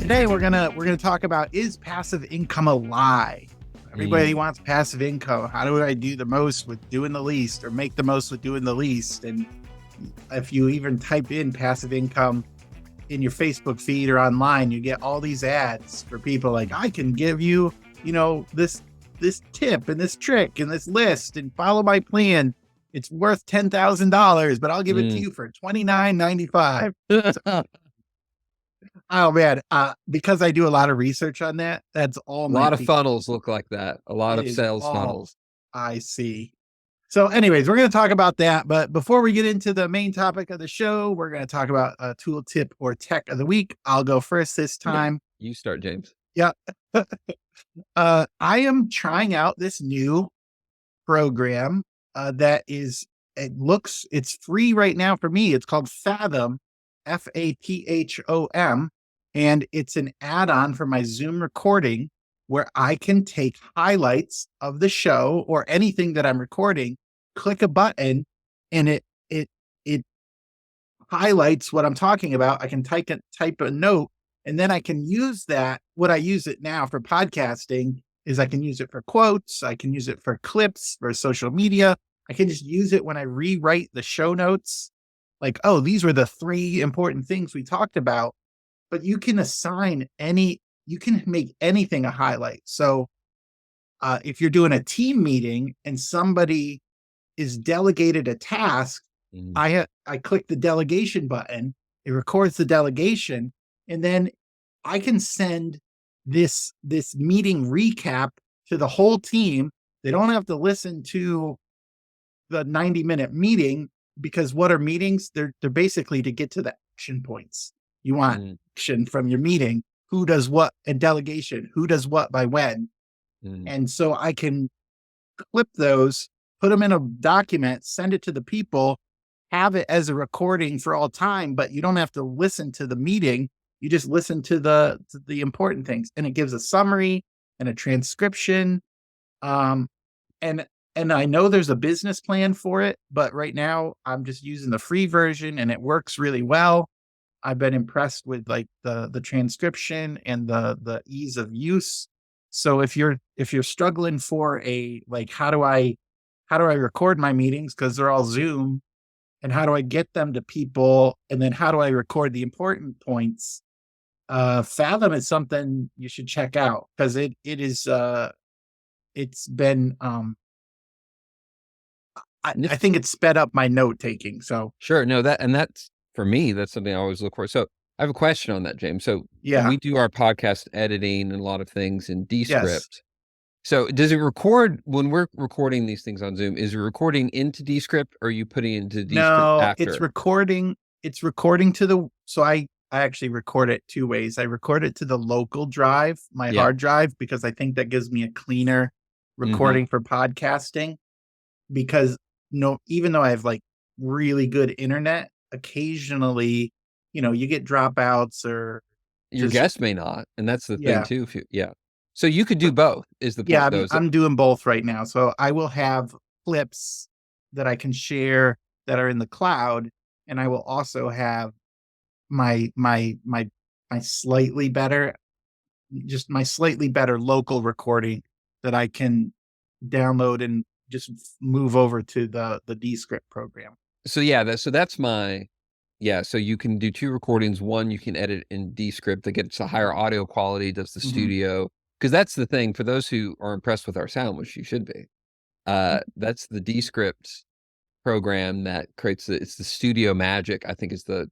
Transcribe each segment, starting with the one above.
Today we're gonna talk about, is passive income a lie? Everybody wants passive income. How do I do the most with doing the least, or make the most with doing the least? And if you even type in passive income in your Facebook feed or online, you get all these ads for people like, I can give you, this tip and this trick and this list, and follow my plan. It's worth $10,000, but I'll give it to you for $29.95. Oh man, because I do a lot of research on that. That's all. A lot of funnels look like that. A lot of sales funnels. I see. So anyways, we're going to talk about that. But before we get into the main topic of the show, we're going to talk about a tool tip or tech of the week. I'll go first this time. You start, James. Yeah. I am trying out this new program it's free right now for me. It's called Fathom, Fathom. And it's an add-on for my Zoom recording where I can take highlights of the show or anything that I'm recording, click a button, and it highlights what I'm talking about. I can type a note, and then I can use that. What I use it now for podcasting is I can use it for quotes. I can use it for clips, for social media. I can just use it when I rewrite the show notes. Like, oh, these were the 3 important things we talked about. But you can you can make anything a highlight. So if you're doing a team meeting and somebody is delegated a task, I click the delegation button, it records the delegation, and then I can send this meeting recap to the whole team. They don't have to listen to the 90-minute meeting, because what are meetings? They're basically to get to the action points. You want action from your meeting. Who does what? And delegation. Who does what by when? And so I can clip those, put them in a document, send it to the people, have it as a recording for all time, but you don't have to listen to the meeting. You just listen to the important things. And it gives a summary and a transcription. And I know there's a business plan for it, but right now I'm just using the free version and it works really well. I've been impressed with like the transcription and the ease of use. So if you're struggling for how do I record my meetings, because they're all Zoom, and how do I get them to people, and then how do I record the important points? Fathom is something you should check out, because it's been I think it's sped up my note taking. So sure. No, that's for me, that's something I always look for. So I have a question on that, James. So yeah, we do our podcast editing and a lot of things in Descript. Yes. So does it record when we're recording these things on Zoom? Is it recording into Descript, or are you putting it into Descript after? It's recording. It's recording to the. So I actually record it 2 ways. I record it to the local drive, my hard drive, because I think that gives me a cleaner recording for podcasting. Because even though I have like really good internet, occasionally, you get dropouts, or your guest may not. And that's the thing too. So you could do both is the point. Yeah, I'm doing both right now. So I will have clips that I can share that are in the cloud. And I will also have my slightly better local recording that I can download and just move over to the Descript program. So that's my. Yeah, so you can do 2 recordings. One, you can edit in Descript that gets a higher audio quality, does the studio. Because that's the thing, for those who are impressed with our sound, which you should be. That's the Descript program that creates it's the Studio Magic, I think is the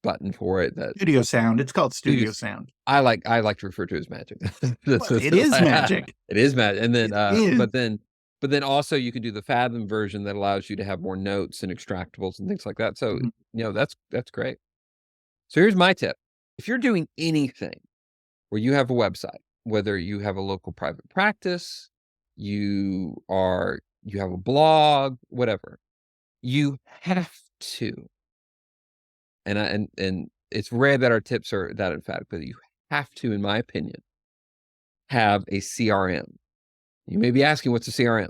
button for it. That Studio Sound. It's called Studio Sound. I like to refer to it as magic. It is magic. It is magic. And then but then also you can do the Fathom version that allows you to have more notes and extractables and things like that. So, that's great. So here's my tip. If you're doing anything where you have a website, whether you have a local private practice, you have a blog, whatever, you have to, and it's rare that our tips are that emphatic, but you have to, in my opinion, have a CRM. You may be asking, what's a CRM?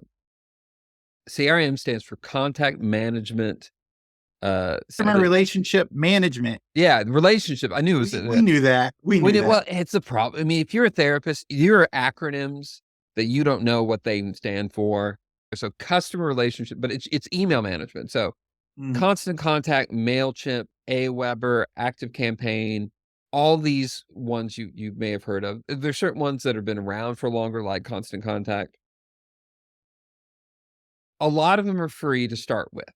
CRM stands for Contact Management Customer relationship management. Yeah, relationship. I knew it was. We knew that. We knew that. Well, it's a problem. I mean, if you're a therapist, your acronyms that you don't know what they stand for. So customer relationship, but it's email management. So Constant Contact, MailChimp, Aweber, ActiveCampaign, all these ones you may have heard of. There's certain ones that have been around for longer, like Constant Contact. A lot of them are free to start with.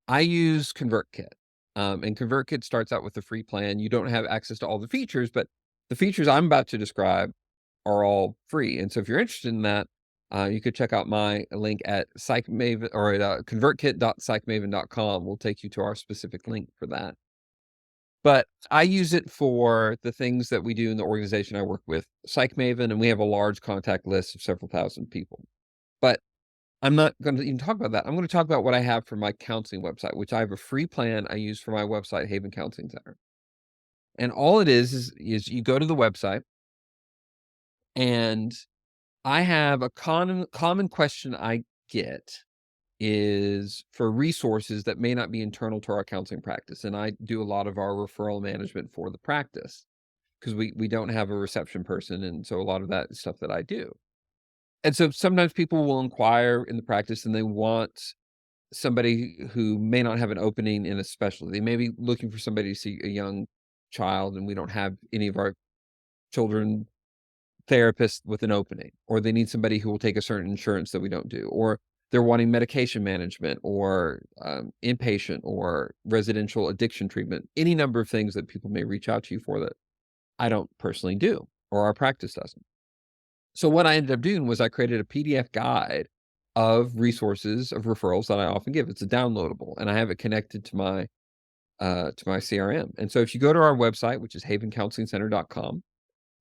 I use ConvertKit, and ConvertKit starts out with a free plan. You don't have access to all the features, but the features I'm about to describe are all free. And so if you're interested in that, you could check out my link at PsychMaven or at convertkit.psychmaven.com. We'll take you to our specific link for that. But I use it for the things that we do in the organization I work with, PsychMaven, and we have a large contact list of several thousand people. But I'm not going to even talk about that. I'm going to talk about what I have for my counseling website, which I have a free plan I use for my website, Haven Counseling Center. And all it is you go to the website, and I have a common question I get is for resources that may not be internal to our counseling practice. And I do a lot of our referral management for the practice because we don't have a reception person. And so a lot of that is stuff that I do. And so sometimes people will inquire in the practice and they want somebody who may not have an opening in a specialty. They may be looking for somebody to see a young child, and we don't have any of our children therapists with an opening, or they need somebody who will take a certain insurance that we don't do, or they're wanting medication management or inpatient or residential addiction treatment, any number of things that people may reach out to you for that I don't personally do or our practice doesn't. So what I ended up doing was I created a PDF guide of resources of referrals that I often give. It's a downloadable, and I have it connected to my CRM. And so if you go to our website, which is havencounselingcenter.com,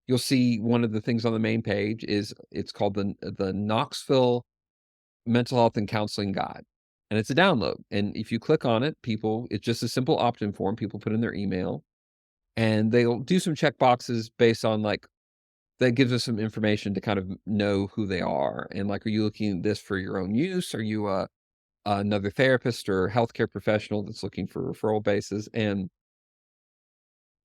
you'll see one of the things on the main page is it's called the Knoxville Mental Health and Counseling Guide. And it's a download. And if you click on it, it's just a simple opt-in form. People put in their email, and they'll do some check boxes based on that gives us some information to kind of know who they are. And are you looking at this for your own use? Are you another therapist or healthcare professional that's looking for referral bases? And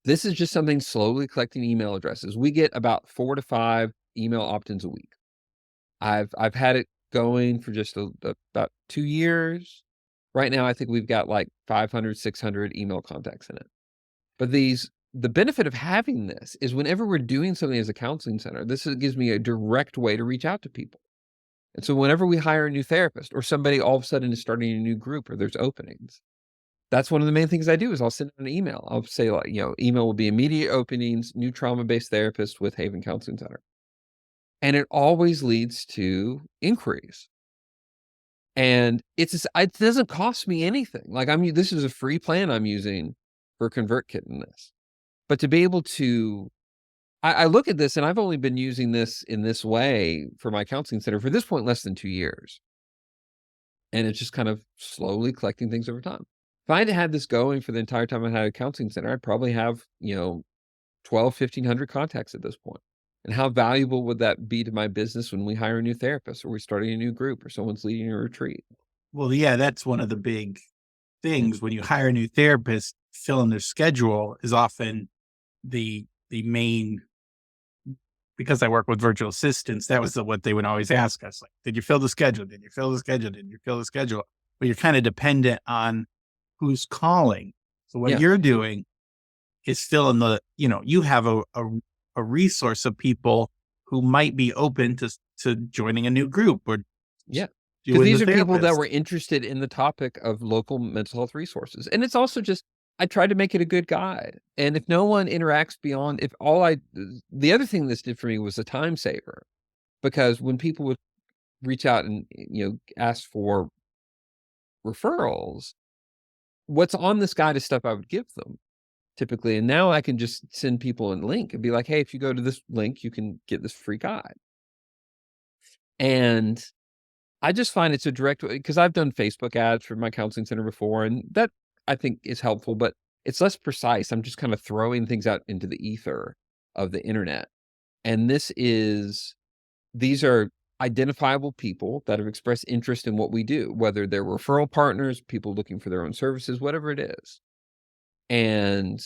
this is just something slowly collecting email addresses. We get about 4 to 5 email opt-ins a week. I've had it going for just about 2 years. Right now, I think we've got 500, 600 email contacts in it. But the benefit of having this is whenever we're doing something as a counseling center, gives me a direct way to reach out to people. And so whenever we hire a new therapist or somebody all of a sudden is starting a new group or there's openings, that's one of the main things I do is I'll send an email. I'll say email will be immediate openings, new trauma-based therapist with Haven Counseling Center. And it always leads to inquiries. And it doesn't cost me anything. This is a free plan I'm using for ConvertKit in this. But to be able to, I look at this and I've only been using this in this way for my counseling center for this point less than 2 years. And it's just kind of slowly collecting things over time. If I had had this going for the entire time I had a counseling center, I'd probably have, 1,500 contacts at this point. And how valuable would that be to my business when we hire a new therapist or we're starting a new group or someone's leading a retreat? Well, yeah, that's one of the big things when you hire a new therapist. Filling their schedule is often the main, because I work with virtual assistants, that was what they would always ask us. Did you fill the schedule? Did you fill the schedule? Did you fill the schedule? But you're kind of dependent on who's calling. So what you're doing is still you have a resource of people who might be open to joining a new group or because these are people that were interested in the topic of local mental health resources. And it's also just, I tried to make it a good guide. And if no one interacts beyond, the other thing this did for me was a time saver, because when people would reach out and, ask for referrals, what's on this guide is stuff I would give them typically. And now I can just send people a link and be like, hey, if you go to this link, you can get this free guide. And I just find it's a direct way, because I've done Facebook ads for my counseling center before, and that I think is helpful, but it's less precise. I'm just kind of throwing things out into the ether of the internet. And these are identifiable people that have expressed interest in what we do, whether they're referral partners, people looking for their own services, whatever it is. And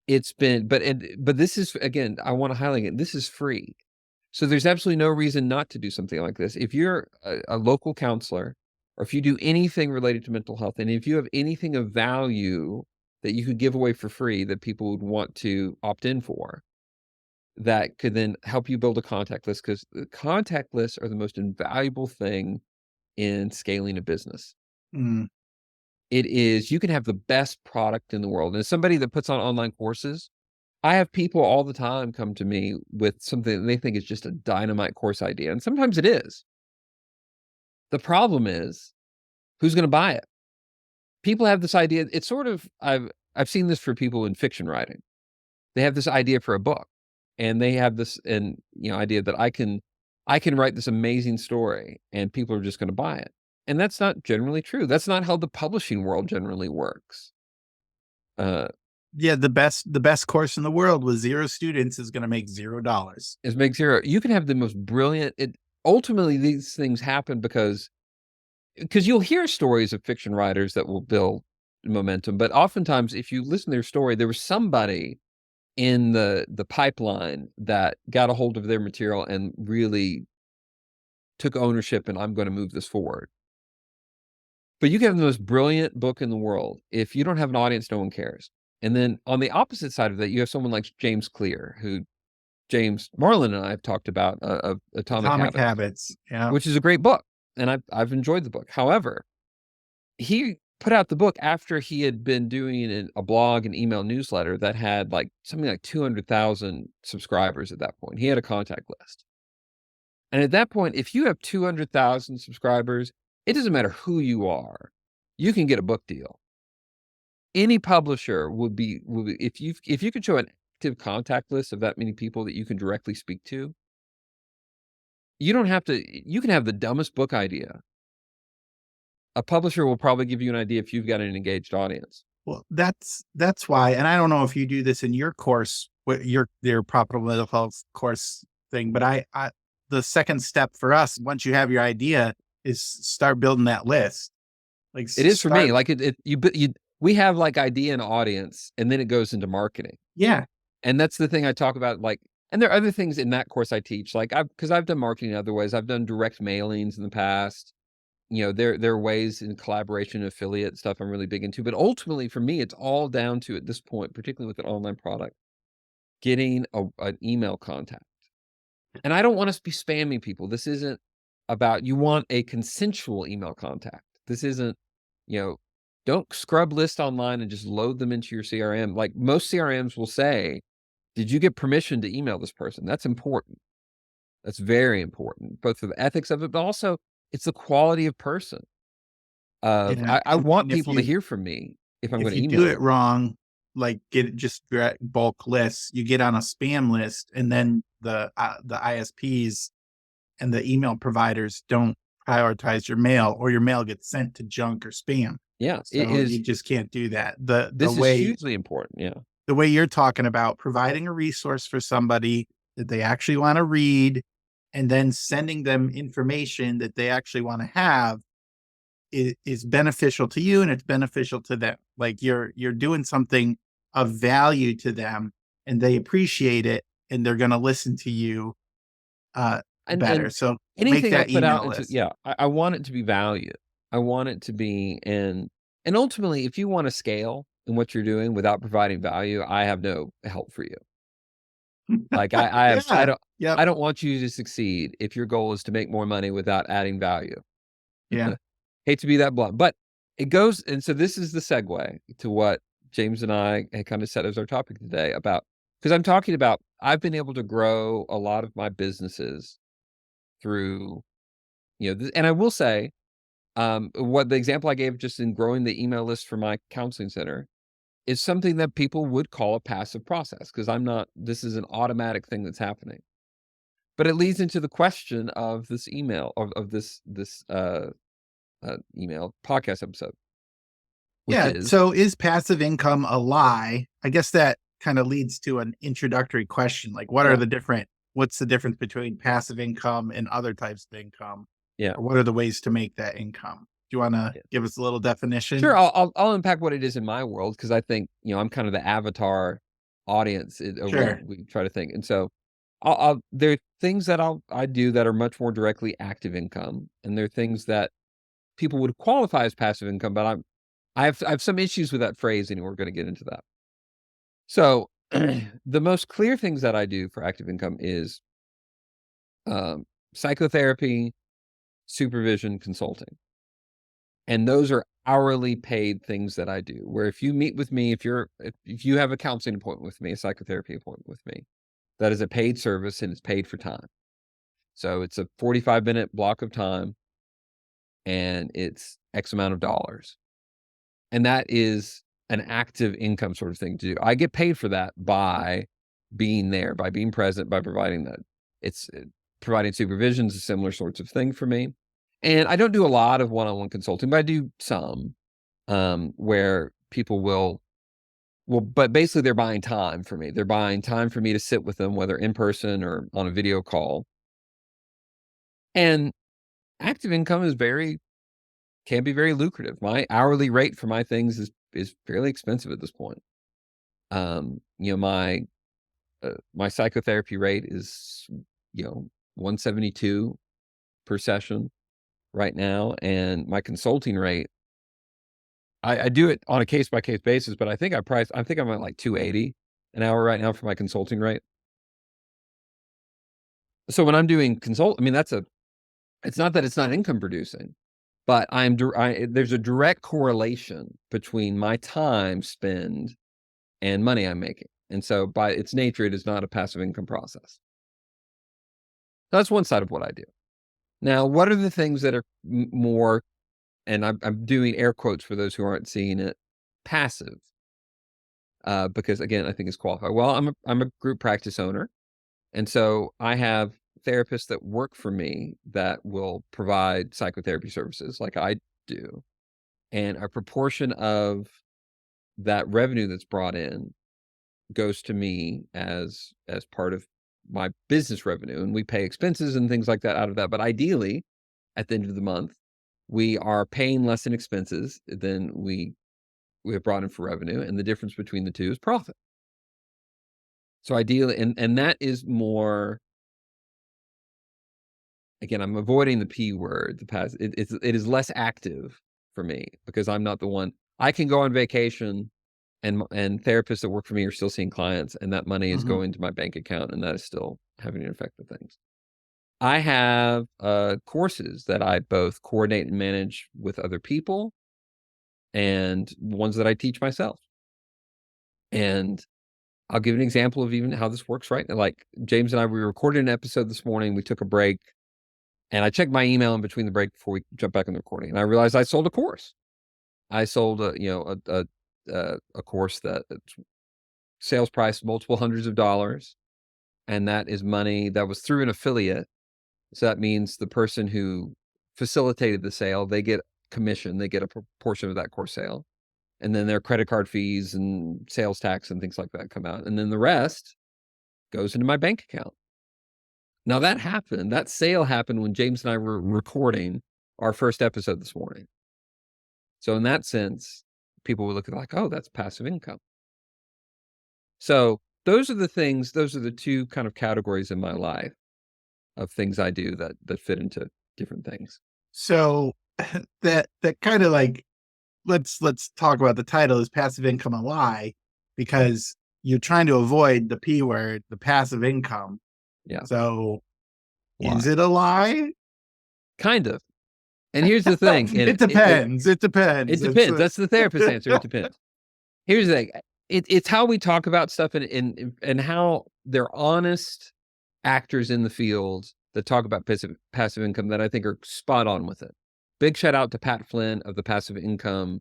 it's been, but this is, again, I want to highlight it. This is free. So there's absolutely no reason not to do something like this. If you're a local counselor, or if you do anything related to mental health, and if you have anything of value that you could give away for free that people would want to opt in for, that could then help you build a contact list, because the contact lists are the most invaluable thing in scaling a business. Mm. It is, you can have the best product in the world. And as somebody that puts on online courses, I have people all the time come to me with something that they think is just a dynamite course idea. And sometimes it is. The problem is, who's going to buy it? People have this idea. It's sort of, I've seen this for people in fiction writing. They have this idea for a book, and they have this, idea that I can write this amazing story and people are just going to buy it. And that's not generally true. That's not how the publishing world generally works. Yeah, the best course in the world with 0 students is going to make $0. Is make 0. You can have the most brilliant. Ultimately, these things happen because you'll hear stories of fiction writers that will build momentum, but oftentimes, if you listen to their story, there was somebody in the pipeline that got a hold of their material and really took ownership, and I'm going to move this forward. But you can have the most brilliant book in the world. If you don't have an audience, no one cares. And then on the opposite side of that, you have someone like James Clear, who James Marland and I have talked about, of Atomic Habits, yeah, which is a great book. And I've enjoyed the book. However, he put out the book after he had been doing a blog and email newsletter that had something like 200,000 subscribers at that point. He had a contact list. And at that point, if you have 200,000 subscribers, it doesn't matter who you are, you can get a book deal. Any publisher would be if you could show an active contact list of that many people that you can directly speak to. You don't have to. You can have the dumbest book idea. A publisher will probably give you an idea if you've got an engaged audience. Well, that's why, and I don't know if you do this in your course, your profitable mental health course thing, but I the second step for us, once you have your idea, is start building that list. It is for me. We have idea and audience, and then it goes into marketing. Yeah. And that's the thing I talk about. And there are other things in that course I teach, because I've done marketing in other ways. I've done direct mailings in the past. There are ways in collaboration, affiliate stuff I'm really big into. But ultimately, for me, it's all down to, at this point, particularly with an online product, getting an email contact. And I don't want to be spamming people. This isn't about, you want a consensual email contact. This isn't, don't scrub lists online and just load them into your CRM. Like most CRMs will say, did you get permission to email this person? That's important. That's very important, both for the ethics of it, but also it's the quality of person. I want people to hear from me if I'm going to email. If you do it wrong, just bulk lists, you get on a spam list, and then the ISPs and the email providers don't prioritize your mail, or your mail gets sent to junk or spam. Yeah, so you just can't do that. This is hugely important. Yeah, the way you're talking about providing a resource for somebody that they actually want to read, and then sending them information that they actually want to have is beneficial to you, and it's beneficial to them. Like you're doing something of value to them, and they appreciate it, and they're going to listen to you better. So anything I put out into, I want it to be valued. I want it to be, and ultimately, if you want to scale in what you're doing without providing value, I have no help for you. I don't want you to succeed if your goal is to make more money without adding value. Yeah. Hate to be that blunt, but it goes. And so this is the segue to what James and I had kind of set as our topic today about, because I'm talking about, I've been able to grow a lot of my businesses through, and I will say, what the example I gave just in growing the email list for my counseling center is something that people would call a passive process, because this is an automatic thing that's happening. But it leads into the question of this email, of this email podcast episode. So is passive income a lie? I guess that kind of leads to an introductory question. Like, what are the different what's the difference between passive income and other types of income? Yeah. Or what are the ways to make that income? Do you want to give us a little definition? Sure. I'll unpack what it is in my world, because I think, I'm kind of the avatar audience of Sure. what we try to think. And so there are things that I do that are much more directly active income. And there are things that people would qualify as passive income, but I have some issues with that phrase, and we're going to get into that. So the most clear things that I do for active income is psychotherapy, supervision, consulting. And those are hourly paid things that I do, where if you meet with me, if you have a counseling appointment with me, a psychotherapy appointment with me, that is a paid service and it's paid for time. So it's a 45-minute block of time and it's X amount of dollars. And that is an active income sort of thing to do. I get paid for that by being there, by being present, by providing that. It's providing supervision is a similar sorts of thing for me. And I don't do a lot of one-on-one consulting, but I do some where people will, but basically they're buying time for me. They're buying time for me to sit with them, whether in person or on a video call. And active income can be very lucrative. My hourly rate for my things is fairly expensive at this point. My psychotherapy rate is, 172 per session right now. And my consulting rate, I do it on a case by case basis, but I think I'm at like 280 an hour right now for my consulting rate. So when I'm doing it's not that it's not income producing, but there's a direct correlation between my time spend and money I'm making. And so by its nature, it is not a passive income process. That's one side of what I do. Now, what are the things that are more, and I'm doing air quotes for those who aren't seeing it, passive? Because again, I think it's qualified. Well, I'm a group practice owner. And so I have therapists that work for me that will provide psychotherapy services like I do. And a proportion of that revenue that's brought in goes to me as part of my business revenue. And we pay expenses and things like that out of that. But ideally, at the end of the month, we are paying less in expenses than we have brought in for revenue. And the difference between the two is profit. So ideally, and that is more, again, I'm avoiding the P word, the past. It is less active for me because I'm not the one. I can go on vacation and therapists that work for me are still seeing clients, and that money is going to my bank account, and that is still having an effect on things. I have courses that I both coordinate and manage with other people and ones that I teach myself. And I'll give an example of even how this works right now. Like James and I, we recorded an episode this morning. We took a break and I checked my email in between the break before we jump back in the recording. And I realized I sold a course. I sold a course that sales price multiple hundreds of dollars. And that is money that was through an affiliate. So that means the person who facilitated the sale, they get commission, they get a portion of that course sale. And then their credit card fees and sales tax and things like that come out. And then the rest goes into my bank account. Now that sale happened when James and I were recording our first episode this morning. So in that sense, people would look at it like, oh, that's passive income. So those are the two kind of categories in my life of things I do that fit into different things. So that kind of like, let's talk about the title. Is passive income a lie? Because you're trying to avoid the P word, the passive income. Yeah. So is it a lie? Kind of. And here's the thing. It depends. It depends. It depends. That's the therapist answer. It depends. Here's the thing. It's how we talk about stuff and how they're honest actors in the field that talk about passive income that I think are spot on with it. Big shout out to Pat Flynn of the Passive Income.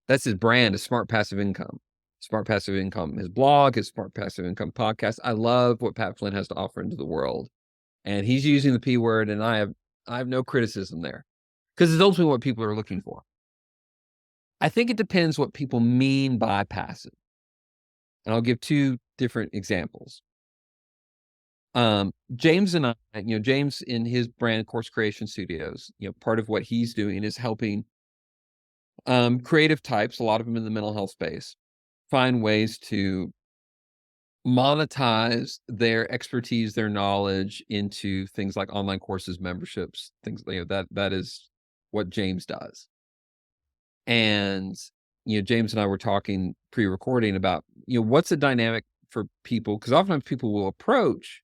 That's his brand, is Smart Passive Income. Smart Passive Income, his blog, his Smart Passive Income podcast. I love what Pat Flynn has to offer into the world. And he's using the P word, and I have no criticism there. Because it's ultimately what people are looking for. I think it depends what people mean by passive. And I'll give two different examples. James and I, James in his brand Course Creation Studios, part of what he's doing is helping creative types, a lot of them in the mental health space, find ways to monetize their expertise, their knowledge into things like online courses, memberships, things that is what James does. And James and I were talking pre-recording about what's the dynamic for people, because oftentimes people will approach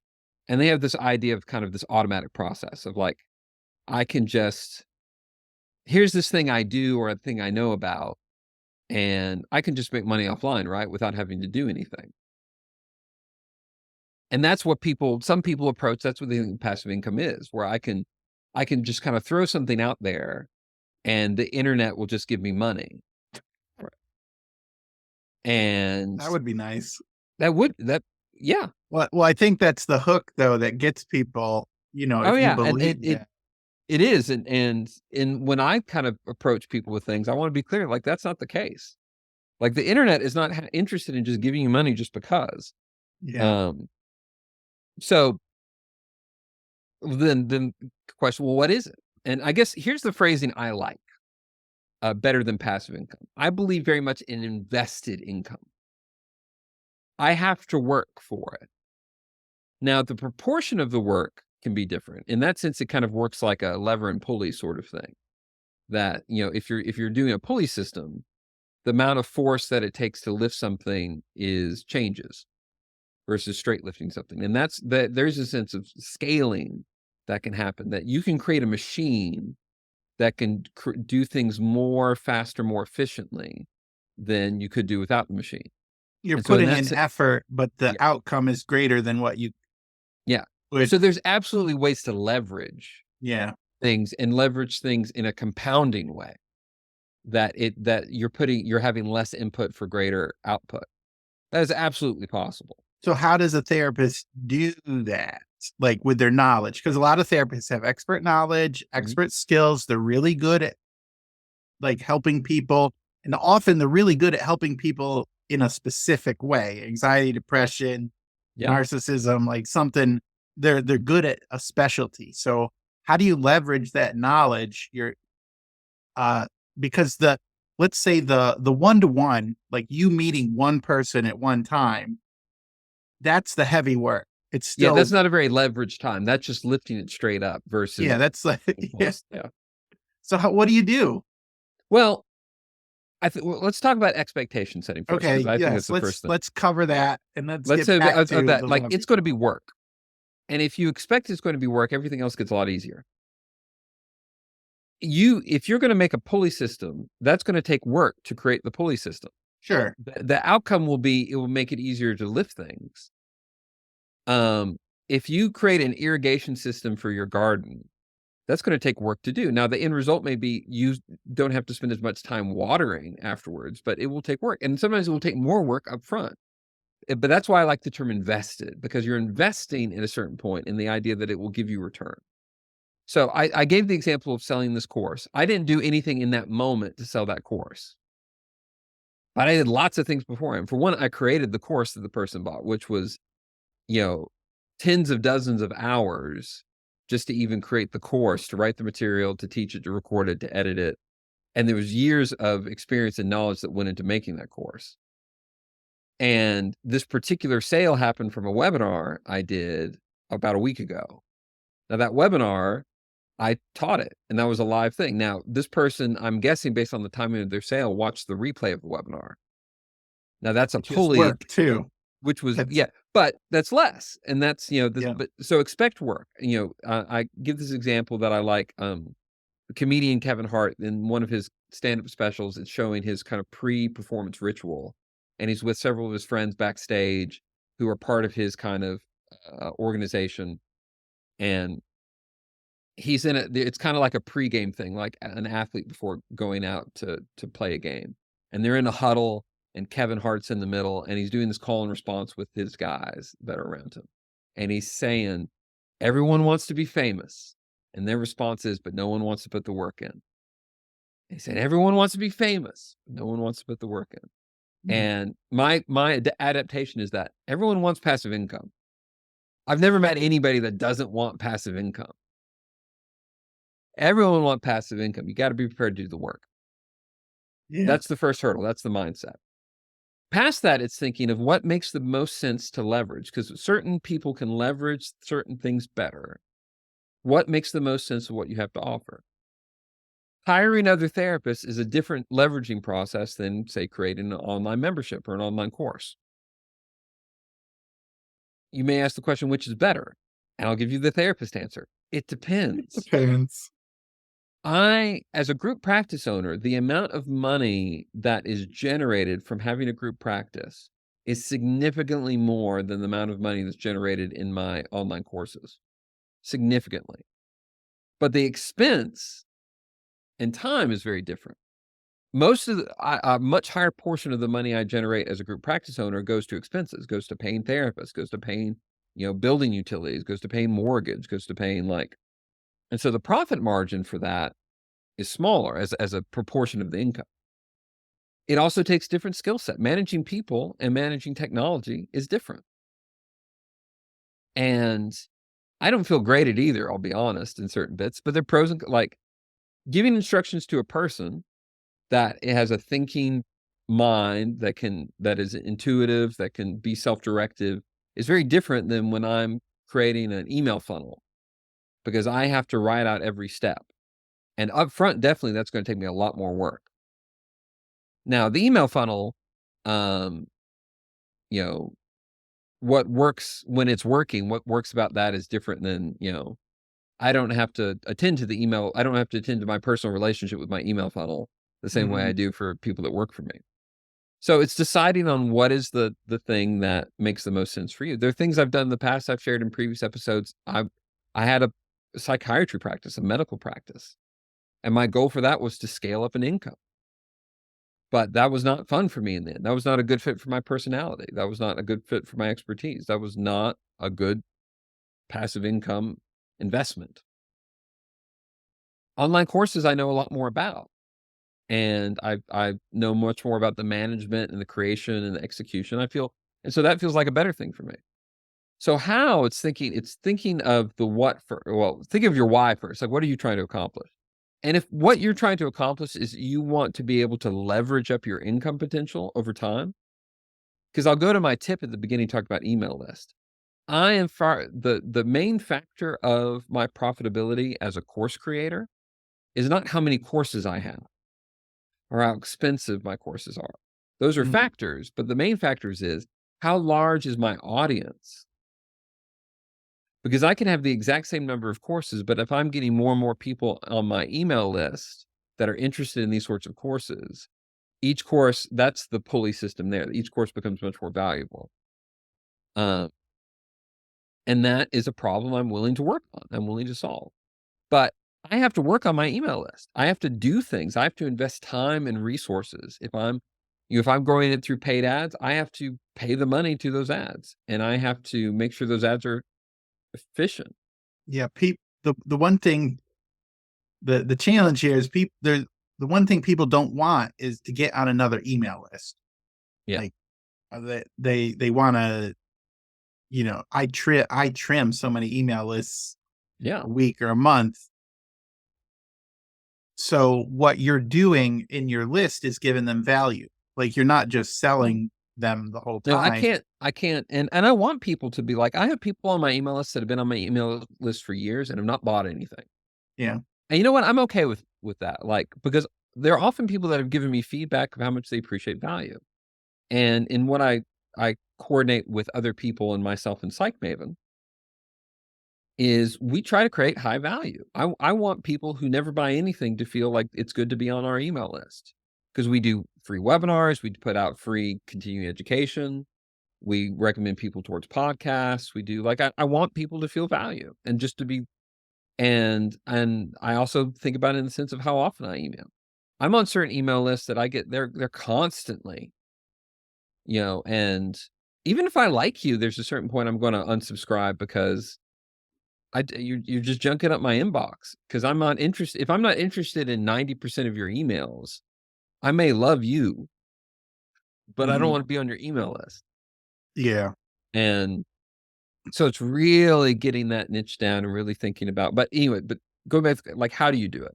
and they have this idea of kind of this automatic process of like, I can just, here's this thing I do or a thing I know about, and I can just make money offline, right, without having to do anything. And that's what some people approach. That's what they think passive income is, where I can just kind of throw something out there and the internet will just give me money. And that would be nice. Yeah. Well, I think that's the hook though that gets people, if you believe that. It is. And when I kind of approach people with things, I want to be clear, like, that's not the case. Like, the internet is not interested in just giving you money just because. Yeah. So then the question, well, what is it? And I guess here's the phrasing I like better than passive income. I believe very much in invested income. I have to work for it. Now, the proportion of the work can be different. In that sense, it kind of works like a lever and pulley sort of thing. That, if you're doing a pulley system, the amount of force that it takes to lift something changes versus straight lifting something. And there's a sense of scaling that can happen, that you can create a machine that can do things more faster, more efficiently than you could do without the machine. You're putting in effort, but the outcome is greater than what you. Yeah. So there's absolutely ways to leverage things, and leverage things in a compounding way that you're having less input for greater output. That is absolutely possible. So how does a therapist do that? Like, with their knowledge? Because a lot of therapists have expert knowledge, expert skills. They're really good at like helping people. And often they're really good at helping people in a specific way: anxiety, depression, narcissism, like something. They're good at a specialty. So how do you leverage that knowledge? Because let's say the one-to-one, like you meeting one person at one time, that's the heavy work. It's still, that's not a very leveraged time. That's just lifting it straight up versus that's like So what do you do? Well, let's talk about expectation setting first. Okay, I think that's the first thing. Let's cover that, and let's get say back to that. Like, it's going to be work, and if you expect it's going to be work, everything else gets a lot easier. If you're going to make a pulley system, that's going to take work to create the pulley system. Sure. The outcome will be, it will make it easier to lift things. If you create an irrigation system for your garden, that's going to take work to do. Now, the end result may be you don't have to spend as much time watering afterwards, but it will take work. And sometimes it will take more work up front. But that's why I like the term invested, because you're investing at a certain point in the idea that it will give you return. So I gave the example of selling this course. I didn't do anything in that moment to sell that course, but I did lots of things beforehand. For one, I created the course that the person bought, which was, tens of dozens of hours just to even create the course, to write the material, to teach it, to record it, to edit it. And there was years of experience and knowledge that went into making that course. And this particular sale happened from a webinar I did about a week ago. Now, that webinar, I taught it, and that was a live thing. Now, this person, I'm guessing based on the timing of their sale, watched the replay of the webinar. Now, that's a pulley work too, which was, but that's less. And that's, but so expect work. I give this example that I like. The comedian Kevin Hart, in one of his stand-up specials, it's showing his kind of pre-performance ritual. And he's with several of his friends backstage who are part of his kind of organization. And he's in it. It's kind of like a pregame thing, like an athlete before going out to play a game. And they're in a huddle, and Kevin Hart's in the middle, and he's doing this call and response with his guys that are around him. And he's saying, everyone wants to be famous. And their response is, but no one wants to put the work in. He said, everyone wants to be famous, but no one wants to put the work in. And my adaptation is that everyone wants passive income, I've never met anybody that doesn't want passive income. Everyone wants passive income. You got to be prepared to do the work. Yeah. That's the first hurdle. That's the mindset. Past that, it's thinking of what makes the most sense to leverage, because certain people can leverage certain things better. What makes the most sense of what you have to offer? Hiring other therapists is a different leveraging process than, say, creating an online membership or an online course. You may ask the question, which is better? And I'll give you the therapist answer. It depends. It depends. As a group practice owner, the amount of money that is generated from having a group practice is significantly more than the amount of money that's generated in my online courses. Significantly. But the expense and time is very different. Most of a much higher portion of the money I generate as a group practice owner goes to expenses, goes to paying therapists, goes to paying, building utilities, goes to paying mortgage, goes to paying and so the profit margin for that is smaller as a proportion of the income. It also takes different skill set. Managing people and managing technology is different. And I don't feel great at either, I'll be honest, in certain bits, but there are pros and giving instructions to a person that it has a thinking mind that is intuitive, that can be self-directive, is very different than when I'm creating an email funnel, because I have to write out every step. And up front, definitely that's going to take me a lot more work. Now, the email funnel, you know, what works when it's working, what works about that is different than, I don't have to attend to the email. I don't have to attend to my personal relationship with my email funnel the same way I do for people that work for me. So it's deciding on what is the thing that makes the most sense for you. There are things I've done in the past, I've shared in previous episodes. I had a psychiatry practice, a medical practice, and my goal for that was to scale up an income. But that was not fun for me in the end. That was not a good fit for my personality. That was not a good fit for my expertise. That was not a good passive income investment. Online courses I know a lot more about. And I know much more about the management and the creation and the execution, and so that feels like a better thing for me. So how it's thinking of the what think of your why first. Like, what are you trying to accomplish? And if what you're trying to accomplish is you want to be able to leverage up your income potential over time, because I'll go to my tip at the beginning, talk about email list. I am the main factor of my profitability as a course creator is not how many courses I have or how expensive my courses are. Those are factors, but the main factors is how large is my audience? Because I can have the exact same number of courses, but if I'm getting more and more people on my email list that are interested in these sorts of courses, each course, that's the pulley system there. Each course becomes much more valuable. And that is a problem I'm willing to work on. I'm willing to solve. But I have to work on my email list. I have to do things. I have to invest time and resources. If I'm growing it through paid ads, I have to pay the money to those ads, and I have to make sure those ads are efficient. Yeah, the one thing, the challenge here is the one thing people don't want is to get on another email list. Yeah, like they want to, I trim so many email lists a week or a month. So what you're doing in your list is giving them value. Like, you're not just selling them the whole time. No, I can't. And I want people to be like, I have people on my email list that have been on my email list for years and have not bought anything. Yeah. And you know what? I'm okay with that. Because there are often people that have given me feedback of how much they appreciate value. And in what I coordinate with other people and myself and Psych Maven is we try to create high value. I want people who never buy anything to feel like it's good to be on our email list, because we do free webinars, we put out free continuing education, we recommend people towards podcasts, we do I want people to feel value and just to be, and I also think about it in the sense of how often I email. I'm on certain email lists that I get, they're constantly, and even if I like you, there's a certain point I'm going to unsubscribe because you're just junking up my inbox, because I'm not interested. If I'm not interested in 90% of your emails, I may love you, but I don't want to be on your email list. Yeah. And So it's really getting that niche down and really thinking about, but anyway, but go back, like, how do you do it?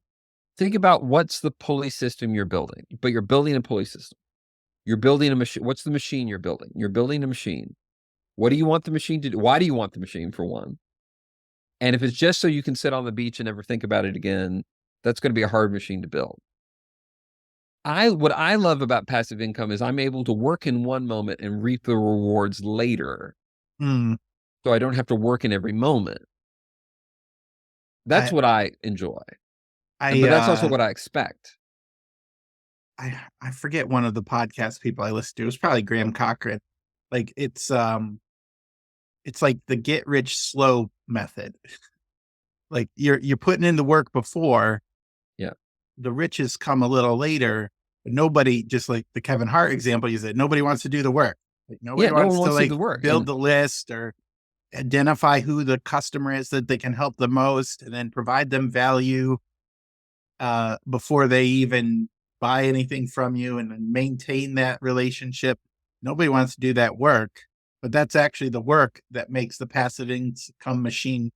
Think about what's the pulley system you're building, but you're building a pulley system. You're building a machine. What's the machine you're building? You're building a machine. What do you want the machine to do? Why do you want the machine, for one? And if it's just so you can sit on the beach and never think about it again, that's going to be a hard machine to build. What I love about passive income is I'm able to work in one moment and reap the rewards later. Mm. So I don't have to work in every moment. That's I, what I enjoy. I, But that's also what I expect. I forget one of the podcast people I listened to. It was probably Graham Cochran. Like it's like the get rich slow method. Like you're putting in the work before. Yeah. The riches come a little later. But nobody, just like the Kevin Hart example you said, nobody wants to do the work. Like nobody Yeah, no wants one to wants to like do the work. build the list or identify who the customer is that they can help the most, and then provide them value before they even buy anything from you, and then maintain that relationship. Nobody wants to do that work, but that's actually the work that makes the passive income machine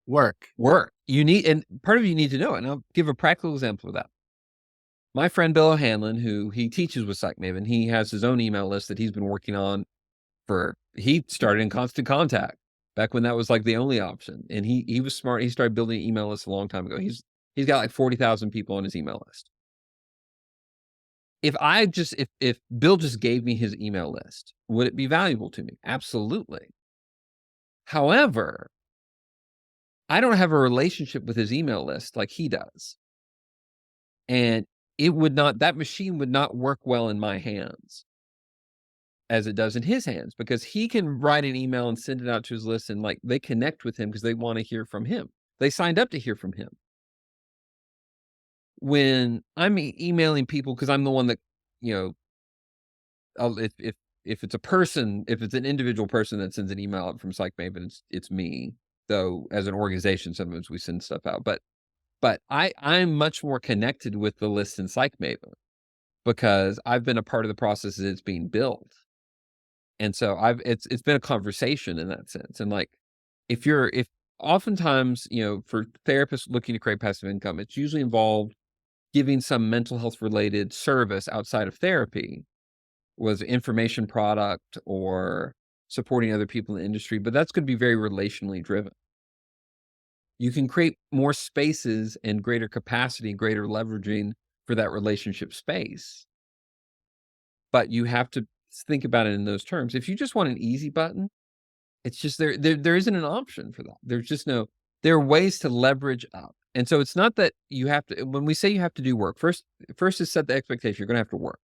work. You need, and part of you need to know it. And I'll give a practical example of that. My friend Bill O'Hanlon, who he teaches with PsychMaven, he has his own email list that he's been working on he started in Constant Contact back when that was like the only option. And he was smart. He started building an email list a long time ago. He's got like 40,000 people on his email list. If Bill just gave me his email list, would it be valuable to me? Absolutely. However, I don't have a relationship with his email list like he does. And that machine would not work well in my hands as it does in his hands, because he can write an email and send it out to his list, and like they connect with him because they want to hear from him. They signed up to hear from him. When I'm emailing people, because I'm the one that, if it's a person, if it's an individual person that sends an email out from PsychMaven, it's me. Though as an organization, sometimes we send stuff out, but I'm much more connected with the list in PsychMaven because I've been a part of the process as it's being built. And so it's been a conversation in that sense. And like, if oftentimes, for therapists looking to create passive income, it's usually involved giving some mental health related service outside of therapy, was information product or supporting other people in the industry, but that's going to be very relationally driven. You can create more spaces and greater capacity, greater leveraging for that relationship space. But you have to think about it in those terms. If you just want an easy button, it's just there isn't an option for that. There are ways to leverage up. And so it's not that you have to, when we say you have to do work, first is set the expectation, you're going to have to work.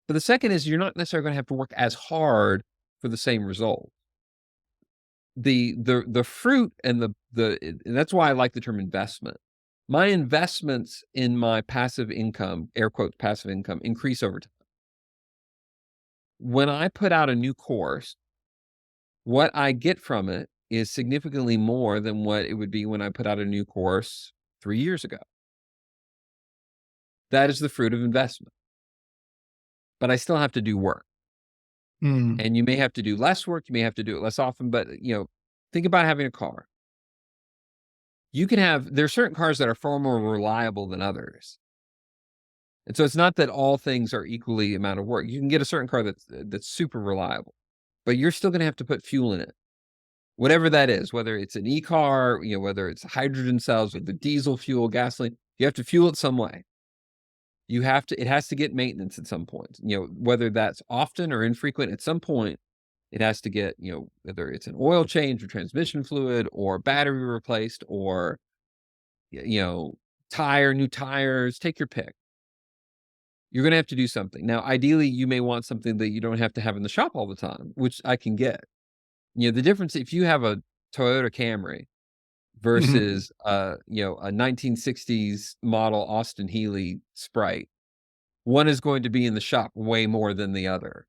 But the second is you're not necessarily going to have to work as hard for the same result. The fruit and and that's why I like the term investment. My investments in my passive income, air quotes, passive income, increase over time. When I put out a new course, what I get from it is significantly more than what it would be when I put out a new course 3 years ago. That is the fruit of investment. But I still have to do work. And you may have to do less work, you may have to do it less often, but think about having a car. There are certain cars that are far more reliable than others. And so it's not that all things are equally amount of work. You can get a certain car that's super reliable, but you're still going to have to put fuel in it. Whatever that is, whether it's an e-car, whether it's hydrogen cells or the diesel fuel, gasoline, you have to fuel it some way. It has to get maintenance at some point, whether that's often or infrequent. At some point, it has to get, whether it's an oil change or transmission fluid or battery replaced or, new tires, take your pick. You're going to have to do something. Now, ideally, you may want something that you don't have to have in the shop all the time, which I can get. The difference, if you have a Toyota Camry versus, a 1960s model Austin Healey Sprite, one is going to be in the shop way more than the other.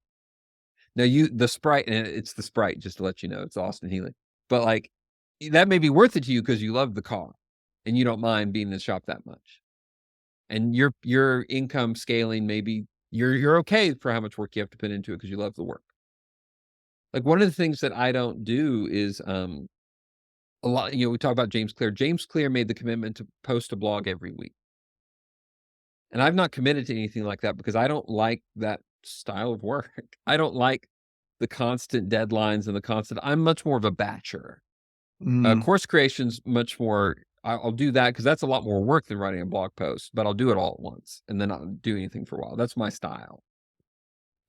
Now, the Sprite, and it's the Sprite, just to let you know, it's Austin Healey. But like, that may be worth it to you because you love the car and you don't mind being in the shop that much. And your income scaling, maybe you're okay for how much work you have to put into it because you love the work. Like one of the things that I don't do is a lot, we talk about James Clear. James Clear made the commitment to post a blog every week. And I've not committed to anything like that because I don't like that style of work. I don't like the constant deadlines and the constant. I'm much more of a batcher. Mm, Course creation's much more. I'll do that because that's a lot more work than writing a blog post, but I'll do it all at once and then I'll do anything for a while. That's my style.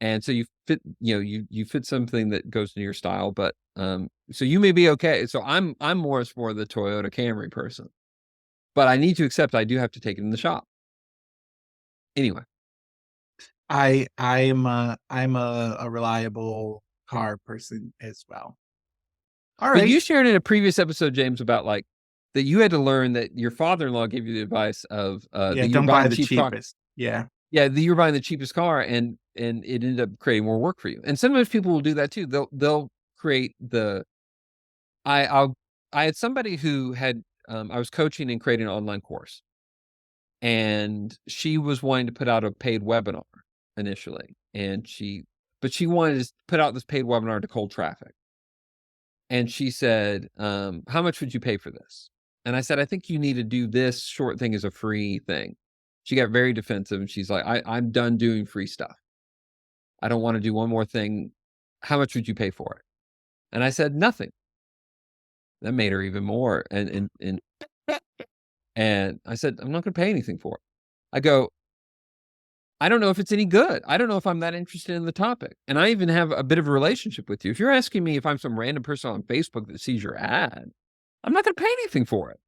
And so you fit, you fit something that goes into your style, but so you may be okay. So I'm more the Toyota Camry person, but I need to accept I do have to take it in the shop. Anyway, I'm a reliable car person as well. All but right. you shared in a previous episode, James, about like that you had to learn that your father-in-law gave you the advice of Yeah, that you were don't buy buying the cheap car. cheapest. Yeah. Yeah, that you were buying the cheapest car, and it ended up creating more work for you. And sometimes people will do that too. They'll create the I I'll I had somebody who had I was coaching and creating an online course, and she was wanting to put out a paid webinar initially, and she wanted to put out this paid webinar to cold traffic. And she said, "How much would you pay for this?" And I said, "I think you need to do this short thing as a free thing." She got very defensive and she's like, I'm done doing free stuff. I don't want to do one more thing. How much would you pay for it? And I said, nothing. That made her even more. And I said, I'm not going to pay anything for it. I go, I don't know if it's any good. I don't know if I'm that interested in the topic. And I even have a bit of a relationship with you. If you're asking me if I'm some random person on Facebook that sees your ad, I'm not going to pay anything for it.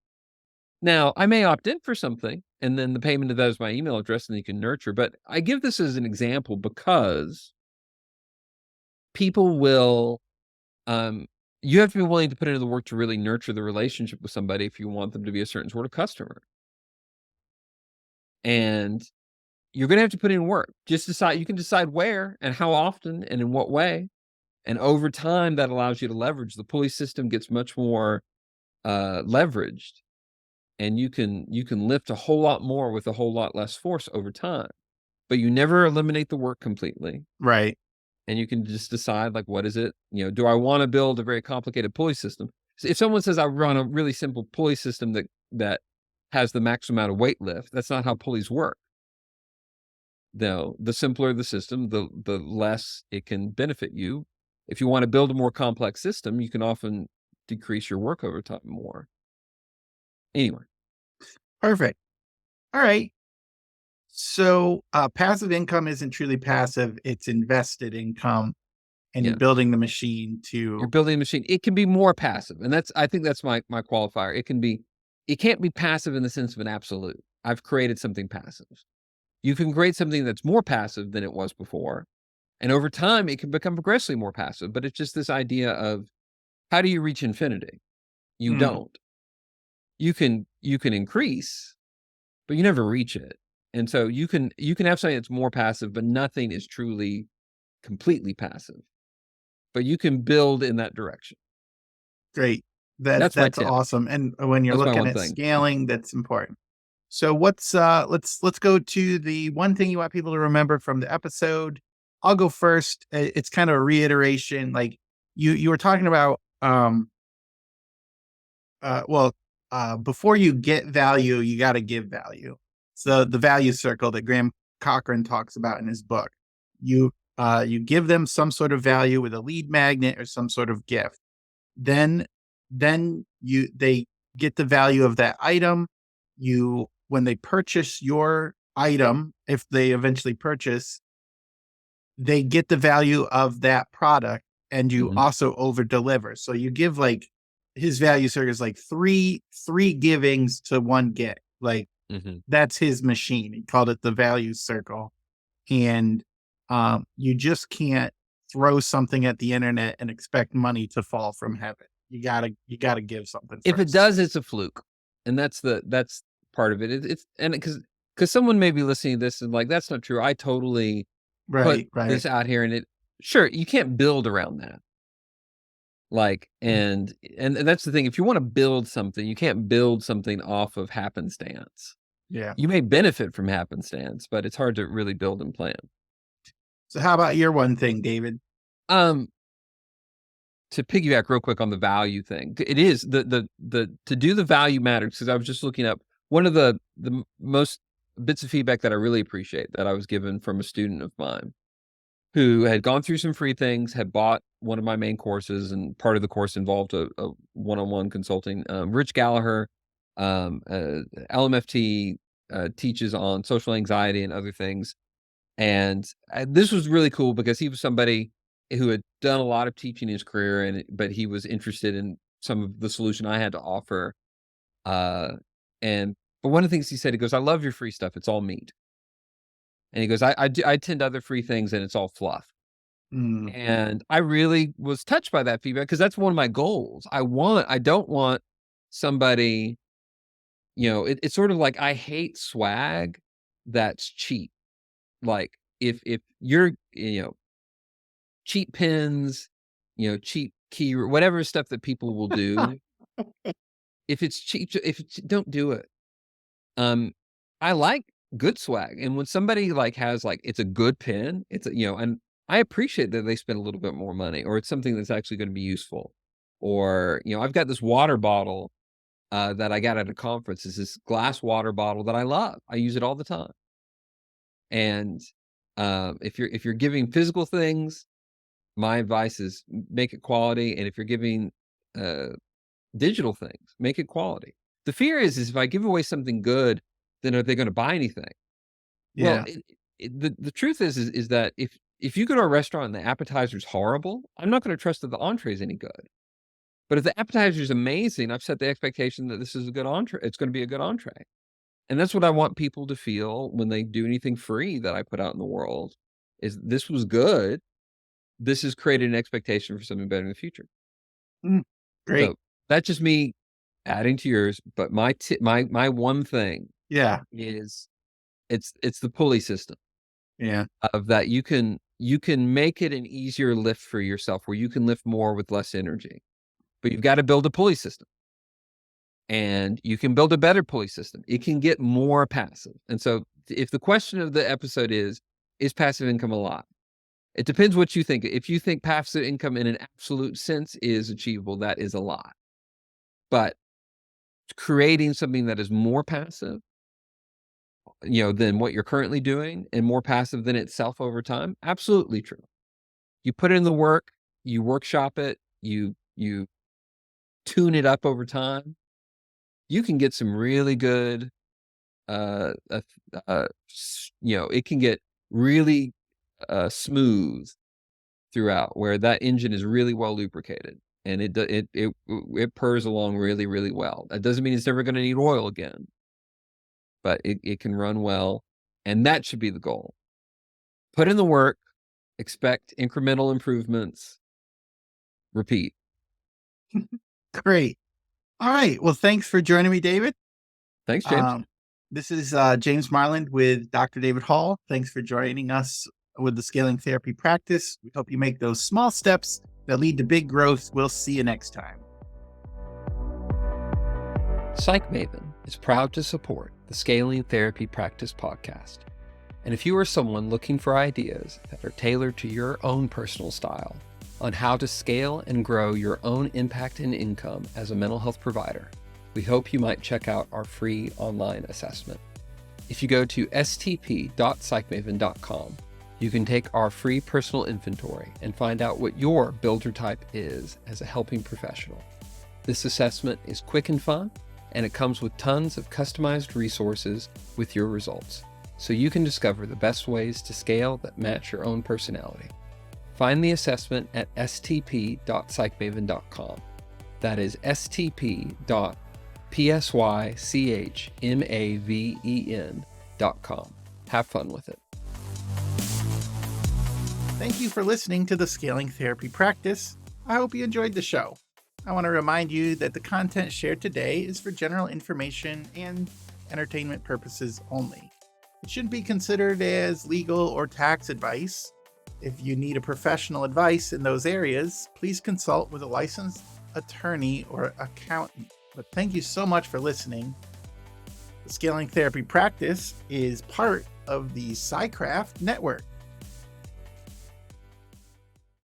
Now, I may opt in for something, and then the payment of that is my email address, and you can nurture. But I give this as an example because people will, you have to be willing to put into the work to really nurture the relationship with somebody if you want them to be a certain sort of customer. And you're going to have to put in work. Just decide, you can decide where and how often and in what way. And over time, that allows you to leverage. The pulley system gets much more leveraged, and you can lift a whole lot more with a whole lot less force over time. But you never eliminate the work completely. Right. And you can just decide, like, what is it? Do I want to build a very complicated pulley system? So if someone says I run a really simple pulley system that has the maximum amount of weight lift, that's not how pulleys work. No, the simpler the system, the less it can benefit you. If you want to build a more complex system, you can often decrease your work over time more. Anyway. Perfect. All right. So passive income isn't truly passive, it's invested income, and you're Yeah. building the machine You're to building a machine. It can be more passive. And I think that's my qualifier. It can't be passive in the sense of an absolute. I've created something passive. You can create something that's more passive than it was before. And over time, it can become progressively more passive. But it's just this idea of how do you reach infinity? You don't. You can increase, but you never reach it. And so you can have something that's more passive, but nothing is truly completely passive. But you can build in that direction. great. That's my That's tip. awesome. And when you're That's my looking one at thing. scaling, that's important. So let's go to the one thing you want people to remember from the episode. I'll go first. It's kind of a reiteration. Like you were talking about before you get value, you got to give value. So the value circle that Graham Cochran talks about in his book, you give them some sort of value with a lead magnet or some sort of gift. Then they get the value of that item. When they purchase your item, if they eventually purchase, they get the value of that product, and you Mhm. also over deliver. So you give, like, his value circle is like three givings to one get. Like, Mhm. that's his machine. He called it the value circle. And you just can't throw something at the internet and expect money to fall from heaven. You gotta give something If it first. does, it's a fluke. And that's part of it. It's and because someone may be listening to this and like, that's not true. I totally put Right. this out here and sure, you can't build around that. Like, and that's the thing. If you want to build something, you can't build something off of happenstance. Yeah. You may benefit from happenstance, but it's hard to really build and plan. So how about your one thing, David? Um, to piggyback real quick on the value thing, it is the to do the value matters, because I was just looking up one of the most bits of feedback that I really appreciate that I was given from a student of mine who had gone through some free things, had bought one of my main courses, and part of the course involved a one-on-one consulting. Rich Gallagher, LMFT, teaches on social anxiety and other things. And this was really cool because he was somebody who had done a lot of teaching in his career, but he was interested in some of the solution I had to offer. But one of the things he said, he goes, "I love your free stuff. It's all meat." And he goes, I attend other free things and it's all fluff. And I really was touched by that feedback, because that's one of my goals. I don't want somebody, it's sort of like, I hate swag that's cheap. Like if you're, cheap pins, cheap key, whatever stuff that people will do. If it's cheap, don't do it. I like good swag. And when somebody has it's a good pen, it's and I appreciate that they spend a little bit more money, or it's something that's actually going to be useful. Or, I've got this water bottle that I got at a conference. It's this glass water bottle that I love. I use it all the time. And if you're giving physical things, my advice is make it quality. And if you're giving digital things, make it quality. The fear is if I give away something good, then are they going to buy anything? Yeah. Well, the truth is that if you go to a restaurant and the appetizer's horrible, I'm not going to trust that the entree is any good. But if the appetizer is amazing, I've set the expectation that this is a good entree. It's going to be a good entree. And that's what I want people to feel when they do anything free that I put out in the world, is this was good. This has created an expectation for something better in the future. Great. So that's just me adding to yours. But my one thing is it's the pulley system. Yeah. Of that you can make it an easier lift for yourself, where you can lift more with less energy. But you've got to build a pulley system. And you can build a better pulley system. It can get more passive. And so if the question of the episode is passive income a lot? It depends what you think. If you think passive income in an absolute sense is achievable, that is a lot. But creating something that is more passive, than what you're currently doing, and more passive than itself over time, absolutely true. You put in the work, you workshop it, you tune it up over time, you can get some really good, it can get really smooth throughout, where that engine is really well lubricated, and it purrs along really, really well. That doesn't mean it's never going to need oil again, but it can run well, and that should be the goal. Put in the work, expect incremental improvements, repeat. Great. All right. Well, thanks for joining me, David. Thanks, James. This is James Marland with Dr. David Hall. Thanks for joining us with the Scaling Therapy Practice. We hope you make those small steps that lead to big growth. We'll see you next time. Psych Maven is proud to support the Scaling Therapy Practice podcast. And if you are someone looking for ideas that are tailored to your own personal style on how to scale and grow your own impact and income as a mental health provider, we hope you might check out our free online assessment. If you go to stp.psychmaven.com, you can take our free personal inventory and find out what your builder type is as a helping professional. This assessment is quick and fun, and it comes with tons of customized resources with your results, so you can discover the best ways to scale that match your own personality. Find the assessment at stp.psychmaven.com. That is stp.psychmaven.com. Have fun with it. Thank you for listening to the Scaling Therapy Practice. I hope you enjoyed the show. I want to remind you that the content shared today is for general information and entertainment purposes only. It shouldn't be considered as legal or tax advice. If you need a professional advice in those areas, please consult with a licensed attorney or accountant. But thank you so much for listening. The Scaling Therapy Practice is part of the SciCraft Network.